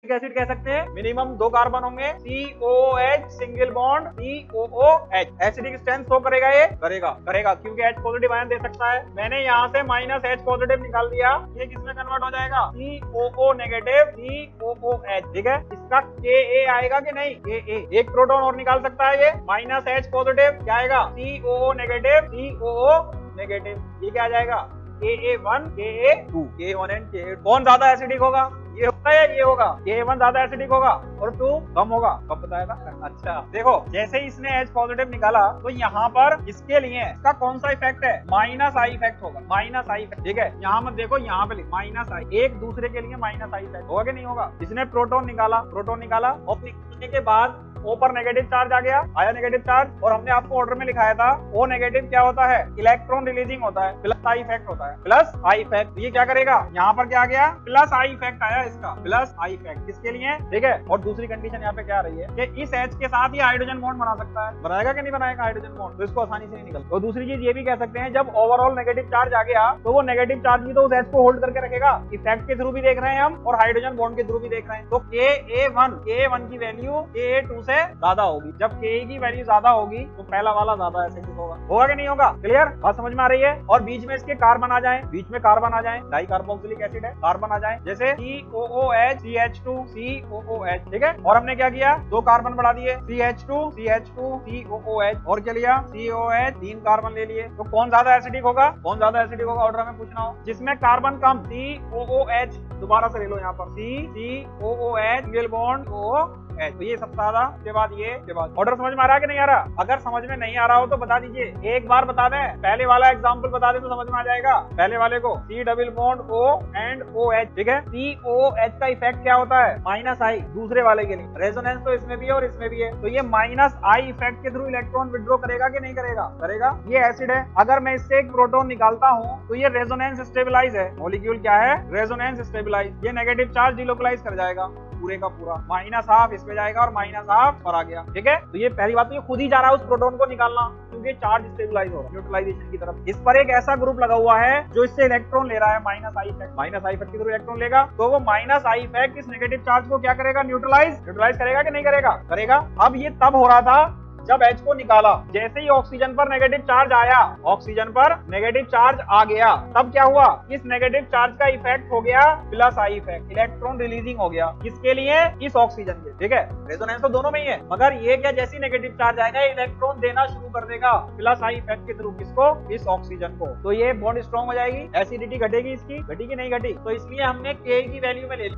Acid कह सकते हैं, मिनिमम 2 कार्बन होंगे, COOH single bond COOH। Acidic strength show करेगा, ये करेगा क्योंकि H पॉजिटिव आयन दे सकता है। मैंने यहाँ से -H पॉजिटिव निकाल दिया, ये किसमें कन्वर्ट हो जाएगा, COO नेगेटिव COOH। ठीक है, इसका Ka आएगा कि नहीं, Ka एक प्रोटॉन और निकाल सकता है ये, -H पॉजिटिव क्या आएगा, COO नेगेटिव COO नेगेटिव। ये क्या आ जाएगा, Ka1 Ka2, Ka1 and Ka2। कौन ज्यादा एसिडिक होगा, ये होगा या ये होगा, Ka1 ज्यादा एसिडिक होगा और 2 कम होगा। कब बताया था, अच्छा देखो जैसे ही इसने H पॉजिटिव निकाला तो यहाँ पर इसके लिए इसका कौन सा इफेक्ट है, -I इफेक्ट होगा, -I इफेक्ट। ठीक है, यहाँ मत देखो, यहाँ पे -I, एक दूसरे के लिए -I इफेक्ट होगा कि नहीं होगा। इसने प्रोटॉन निकाला और निकलने के बाद O पर नेगेटिव चार्ज आ गया, आया नेगेटिव चार्ज, और हमने आपको ऑर्डर में लिखाया था O नेगेटिव क्या होता है, इलेक्ट्रॉन रिलीजिंग होता है, प्लस I इफेक्ट होता है, प्लस I इफेक्ट। ये क्या करेगा, यहाँ पर क्या आ गया, प्लस I इफेक्ट आया इसका, प्लस I इफेक्ट किसके लिए, ठीक है। और दूसरी कंडीशन यहाँ पे क्या आ रही है कि इस H के साथ ये हाइड्रोजन बॉन्ड बना सकता है, बनाएगा कि नहीं बनाएगा हाइड्रोजन बॉन्ड, तो इसको आसानी से नहीं निकल। तो दूसरी चीज ये भी कह सकते हैं, जब ओवरऑल नेगेटिव चार्ज आ गया तो वो नेगेटिव चार्ज भी तो उस H को होल्ड करके रखेगा, इफेक्ट के थ्रू भी देख रहे हैं हम और हाइड्रोजन बॉन्ड के थ्रू भी देख रहे हैं। तो Ka1 की वैल्यू Ka2 से ज्यादा होगी। जब Ka की वैल्यू ज्यादा होगी तो पहला वाला ज्यादा एसिडिक होगा कि नहीं होगा, क्लियर, बात समझ में आ रही है। और बीच में इसके कार्बन आ जाए, डाई कार्बोक्सिलिक एसिड है, कार्बन आ जाए, जैसे COOH CH2 COOH। ठीक है, और हमने क्या किया, 2 कार्बन बढ़ा दिए, CH2 COOH, और क्या लिया, COOH, 3 कार्बन ले लिए। तो कौन ज्यादा एसिडिक होगा, ऑर्डर में पूछना हो, जिसमें कार्बन कम, COOH, दोबारा से ले लो यहाँ पर COOH सिंगल बॉन्ड OH। तो ये सब ज्यादा के बाद ये के बाद। ऑर्डर समझ में आ रहा है कि नहीं आ रहा, अगर समझ में नहीं आ रहा हो तो बता दीजिए, एक बार बता दें, पहले वाला एग्जांपल बता दें तो समझ में आ जाएगा। पहले वाले को C double bond O and OH। ठीक है, COH का इफेक्ट क्या होता है, -I, दूसरे वाले के लिए रेजोनेंस तो इसमें भी है और इसमें भी है, तो ये -I इफेक्ट के थ्रू इलेक्ट्रॉन विड्रॉ करेगा कि नहीं करेगा, ये एसिड है। अगर मैं इससे एक प्रोटॉन निकालता हूँ तो ये रेजोनेंस स्टेबलाइज है, मॉलिक्यूल क्या है, रेजोनेंस स्टेबलाइज। ये नेगेटिव चार्ज डिलोकलाइज कर जाएगा पूरे का पूरा, -12 इस पे जाएगा और -12 पर आ गया। ठीक है, तो ये पहली बात तो ये खुद ही जा रहा है उस प्रोटॉन को निकालना, क्योंकि चार्ज स्टेबलाइज हो रहा है न्यूट्रलाइजेशन की तरफ। इस पर एक ऐसा ग्रुप लगा हुआ है जो इससे इलेक्ट्रॉन ले रहा है, -I इफेक्ट के थ्रू इलेक्ट्रॉन लेगा, तो वो -I इफेक्ट इस नेगेटिव चार्ज को क्या करेगा, न्यूट्रलाइज करेगा कि नहीं करेगा। अब ये तब हो रहा था जब H को निकाला, जैसे ही ऑक्सीजन पर नेगेटिव चार्ज आया, ऑक्सीजन पर नेगेटिव चार्ज आ गया, तब क्या हुआ, इस नेगेटिव चार्ज का इफेक्ट हो गया plus I effect, electron releasing हो गया, किसके लिए, इस ऑक्सीजन के। ठीक है, रेजोनेंस तो दोनों में ही है, मगर ये क्या, जैसे नेगेटिव चार्ज आएगा इलेक्ट्रॉन देना शुरू कर देगा प्लस I इफेक्ट के थ्रू, किसको, इस ऑक्सीजन को। तो ये बॉन्ड स्ट्रॉन्ग हो जाएगी, एसिडिटी घटेगी, इसकी घटी की नहीं घटी, तो इसलिए हमने Ka की वैल्यू में ले ली,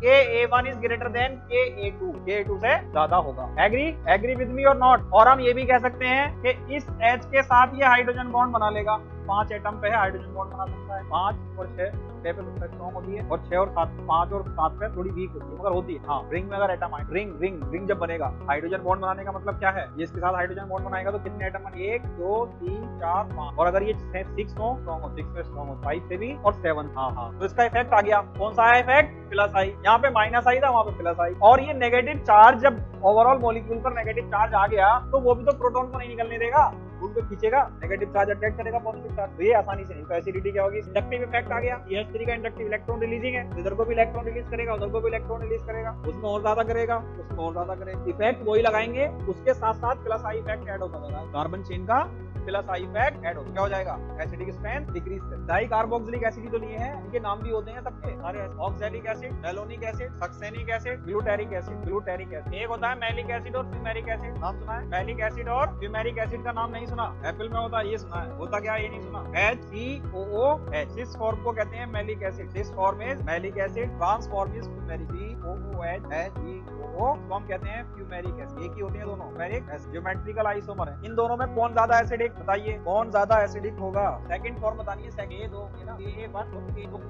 Ka1 is greater than Ka2 से ज्यादा होगा। एग्री विद मी और नॉट। और हम ये भी कह सकते हैं कि इस H के साथ ये हाइड्रोजन बॉन्ड बना लेगा, 5 एटम पे है हाइड्रोजन बॉन्ड बना सकता है, 5 और 6 पे सबसे स्ट्रॉन्ग होती है, और 6 और 7, 5 और 7 पे थोड़ी वीक होती है, मगर होती है। हाँ, रिंग में अगर एटम आए, रिंग जब बनेगा, हाइड्रोजन बॉन्ड बनाने का मतलब क्या है, ये इसके साथ हाइड्रोजन बॉन्ड बनाएगा तो कितने एटम बने, 1 2 3 4 5, और अगर ये 6 हो स्ट्रॉन्ग हो, 6 पे स्ट्रॉन्ग हो, 5 से भी, और 7। हाँ, तो इसका इफेक्ट आ गया, कौन सा है इफेक्ट, प्लस I। यहाँ पे -I था, वहाँ पे प्लस I। और ये नेगेटिव चार्ज, जब ओवरऑल मॉलिक्यूल पर नेगेटिव चार्ज आ गया तो वो भी तो प्रोटॉन को नहीं निकलने देगा, उनको खींचेगा, नेगेटिव चार्ज अट्रैक्ट करेगा पॉजिटिव चार्ज, तो ये आसानी से नहीं। तो एसिडिटी क्या होगी, इंडक्टिव इफेक्ट आ गया, CH3 का इंडक्टिव इलेक्ट्रॉन रिलीजिंग है, इधर को भी इलेक्ट्रॉन रिलीज करेगा, उधर को भी इलेक्ट्रॉन रिलीज करेगा, उसमें और ज्यादा करेगा, इफेक्ट वही लगाएंगे, उसके साथ साथ प्लस I इफेक्ट ऐड होता जाएगा, कार्बन चेन का प्लस I इफेक्ट ऐड होता, क्या हो जाएगा, एसिडिक स्ट्रेंथ डिक्रीज कर। डाई कार्बोक्सिलिक एसिड तो लिए हैं, इनके नाम भी होते हैं सबके सारे, oxalic acid, malonic acid, succinic acid, glutaric acid. एक होता है मैलिक एसिड और फ्यूमेरिक एसिड, नाम सुना है, मैलिक एसिड और फ्यूमेरिक एसिड का नाम नहीं सुना, एप्पल में होता है, ये सुना है, होता क्या है ये नहीं सुना, HCOOH, इस फॉर्म को कहते हैं malic acid, this form is malic acid, trans form is fumaric, COOH HCOO को हम कहते हैं फ्यूमेरिक एसिड, एक ही होते हैं दोनों, फ्यूमेरिक एसिड, ज्योमेट्रिकल आइसोमर है। इन दोनों में कौन ज्यादा एसिडिक, बताइए कौन ज्यादा एसिडिक होगा, सेकंड फॉर्म बतानी है, सेकंड दो है ना, Ka1 तो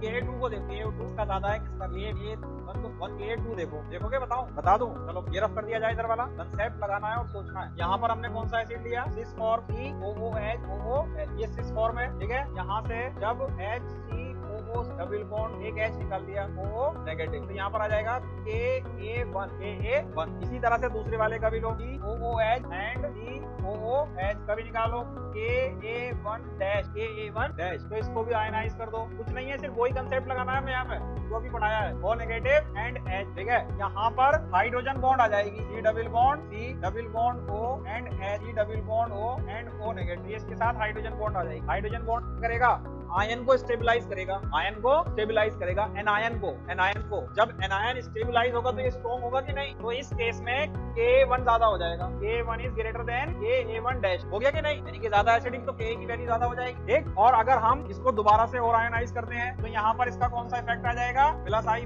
Ka2 को देखो, Ka2 का ज्यादा है किसका, Ka1 तो Ka2 देखोगे, बता दूं, चलो ये रफ कर दिया जाए, इधर वाला कंसेप्ट लगाना है और सोचना है। यहाँ पर हमने कौन सा एसिड लिया, सिस फॉर्म COOH, ये सिस फॉर्म है, ठीक है। यहाँ से जब HCOO OO डबल बॉन्ड एक H निकाल दिया OO नेगेटिव, तो यहाँ पर आ जाएगा KA1 इसी तरह से दूसरे वाले का भी लो COOH एंड COOH का भी निकालो KA1 डैश, तो इसको भी आयनाइज कर दो। कुछ नहीं है, सिर्फ वही कंसेप्ट लगाना है मैं यहाँ पे जो अभी पढ़ाया है, O नेगेटिव एंड H, ठीक है। यहाँ पर हाइड्रोजन बॉन्ड आ जाएगी C double bond O and H, C double bond O and O negative, इसके साथ हाइड्रोजन बॉन्ड आ जाएगी। हाइड्रोजन बॉन्ड करेगा आयन को स्टेबलाइज करेगा, एनायन को जब एनायन स्टेबलाइज होगा तो ये स्ट्रॉन्ग होगा कि नहीं, तो इस केस में Ka1 ज्यादा हो जाएगा, Ka1 is greater than Ka1 dash, हो गया कि नहीं, यानी कि ज्यादा एसिडिक तो Ka की वैल्यू ज्यादा हो जाएगी, ठीक। और अगर हम इसको दोबारा से और आयनाइज करते हैं तो यहाँ पर इसका कौन सा इफेक्ट आ जाएगा, प्लस आई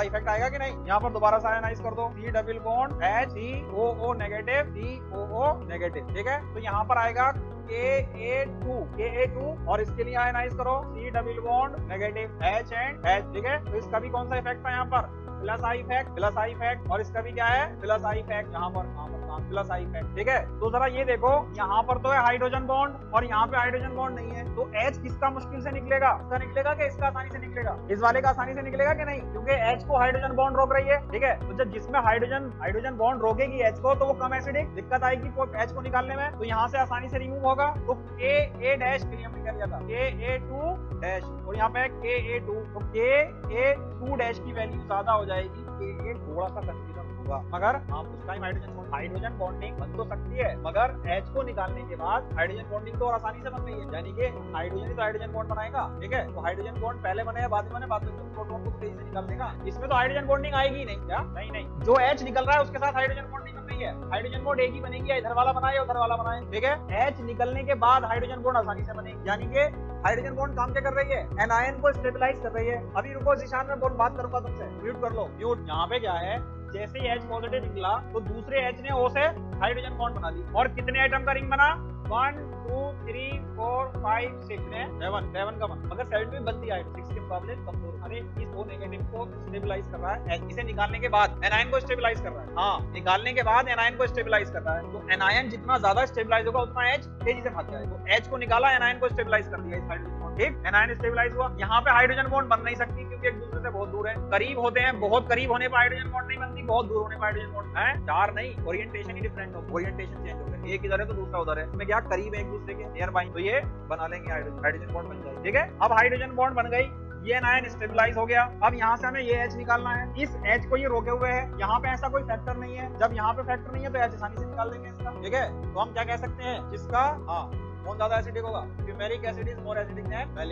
इफेक्ट आएगा कि नहीं। यहाँ पर दोबारा से आयनाइज कर दो C double bond H COO negative, ठीक है। तो यहाँ पर आएगा Ka2 और इसके लिए आयनाइज करो C double bond negative H and H, ठीक है। तो इसका भी कौन सा इफेक्ट था यहाँ पर, प्लस आई इफेक्ट, और इसका भी क्या है, प्लस आई इफेक्ट, यहाँ पर प्लस आई इफेक्ट, ठीक है। तो जरा ये देखो, यहाँ पर तो है हाइड्रोजन बॉन्ड और यहाँ पे हाइड्रोजन बॉन्ड नहीं है, तो H किसका मुश्किल से निकलेगा, इसका निकलेगा कि इसका आसानी से निकलेगा, इस वाले का आसानी से निकलेगा कि नहीं, क्योंकि H को हाइड्रोजन बॉन्ड रोक रही है, ठीक है। तो जब जिसमें हाइड्रोजन बॉन्ड रोकेगी H को, तो वो कम एसिडिक, दिक्कत आएगी H को निकालने में, तो यहाँ से आसानी से रिमूव होगा। तो Ka डैश के लिए हम निकल जाता Ka2 डैश, और यहाँ पे Ka2, तो Ka2 डैश की वैल्यू ज्यादा हो जाएगी, Ka थोड़ा सा कंफ्यूजन होगा, मगर आप उस टाइम हाइड्रोजन बॉन्डिंग बन तो सकती है, मगर H को निकालने के बाद हाइड्रोजन बॉन्डिंग तो और आसानी से बन गई है, यानी कि हाइड्रोजन ही तो हाइड्रोजन बॉन्ड बनाएगा, ठीक है। तो हाइड्रोजन बॉन्ड पहले बने या बाद में बने, बाद में प्रोटॉन को तेजी से निकाल देगा, इसमें तो हाइड्रोजन बॉन्डिंग आएगी नहीं, क्या नहीं, जो H निकल रहा है उसके साथ हाइड्रोजन बॉन्डिंग बन रही है, हाइड्रोजन बॉन्ड एक ही बनेगी, इधर वाला बनाए या उधर वाला बनाए, ठीक है। H निकलने के बाद हाइड्रोजन बॉन्ड आसानी से बनेगी, यानी कि हाइड्रोजन बॉन्ड काम क्या कर रही है, एनायन को स्टेबलाइज कर रही है। अभी रुको जिशान, में बहुत बात करूंगा तुमसे, म्यूट कर लो, म्यूट। यहाँ पे क्या है, जैसे ही H पॉजिटिव निकला तो दूसरे H ने O से हाइड्रोजन बॉन्ड बना दी, और कितने आइटम का रिंग बना, 1 2 3 4 5 6 ने 7 का बना, मगर 7 में बनती है 6 के मुकाबले कमजोर। अरे इस O नेगेटिव को स्टेबलाइज कर रहा है, इसे निकालने के बाद एनायन को स्टेबलाइज कर रहा है, हाँ, निकालने के बाद एनायन को स्टेबलाइज कर रहा है। तो एनायन जितना ज्यादा स्टेबलाइज होगा उतना H तेजी से भाग जाएगा, तो H को निकाला, एनायन को स्टेबलाइज कर दिया इस हाइड्रोजन बॉन्ड, ठीक। एनायन स्टेबलाइज हुआ। यहाँ पे हाइड्रोजन बॉन्ड बन नहीं सकती क्योंकि एक दूसरे से बहुत दूर है, करीब होते हैं, बहुत करीब होने पर हाइड्रोजन बॉन्ड नहीं बनती, बहुत दूर होने पर हाइड्रोजन बॉन्ड है, चार नहीं, ओरिएंटेशन ही डिफरेंट हो, ओरिएंटेशन चेंज हो गया, एक इधर है तो दूसरा उधर है, इसमें क्या करीब है एक दूसरे के, नियर बाई, तो ये बना लेंगे हाइड्रोजन बॉन्ड बन जाएगी, ठीक है। अब हाइड्रोजन बॉन्ड बन गई, ये एनायन स्टेबलाइज हो गया। अब यहाँ से हमें ये H निकालना है, इस H को ये रोके हुए है, यहाँ पे ऐसा कोई फैक्टर नहीं है, जब यहाँ पे फैक्टर नहीं है तो H आसानी से निकाल देंगे इसका, ठीक है। तो हम क्या कह सकते हैं, जिसका कौन ज्यादा एसिडिक होगा, fumaric acid is more acidic then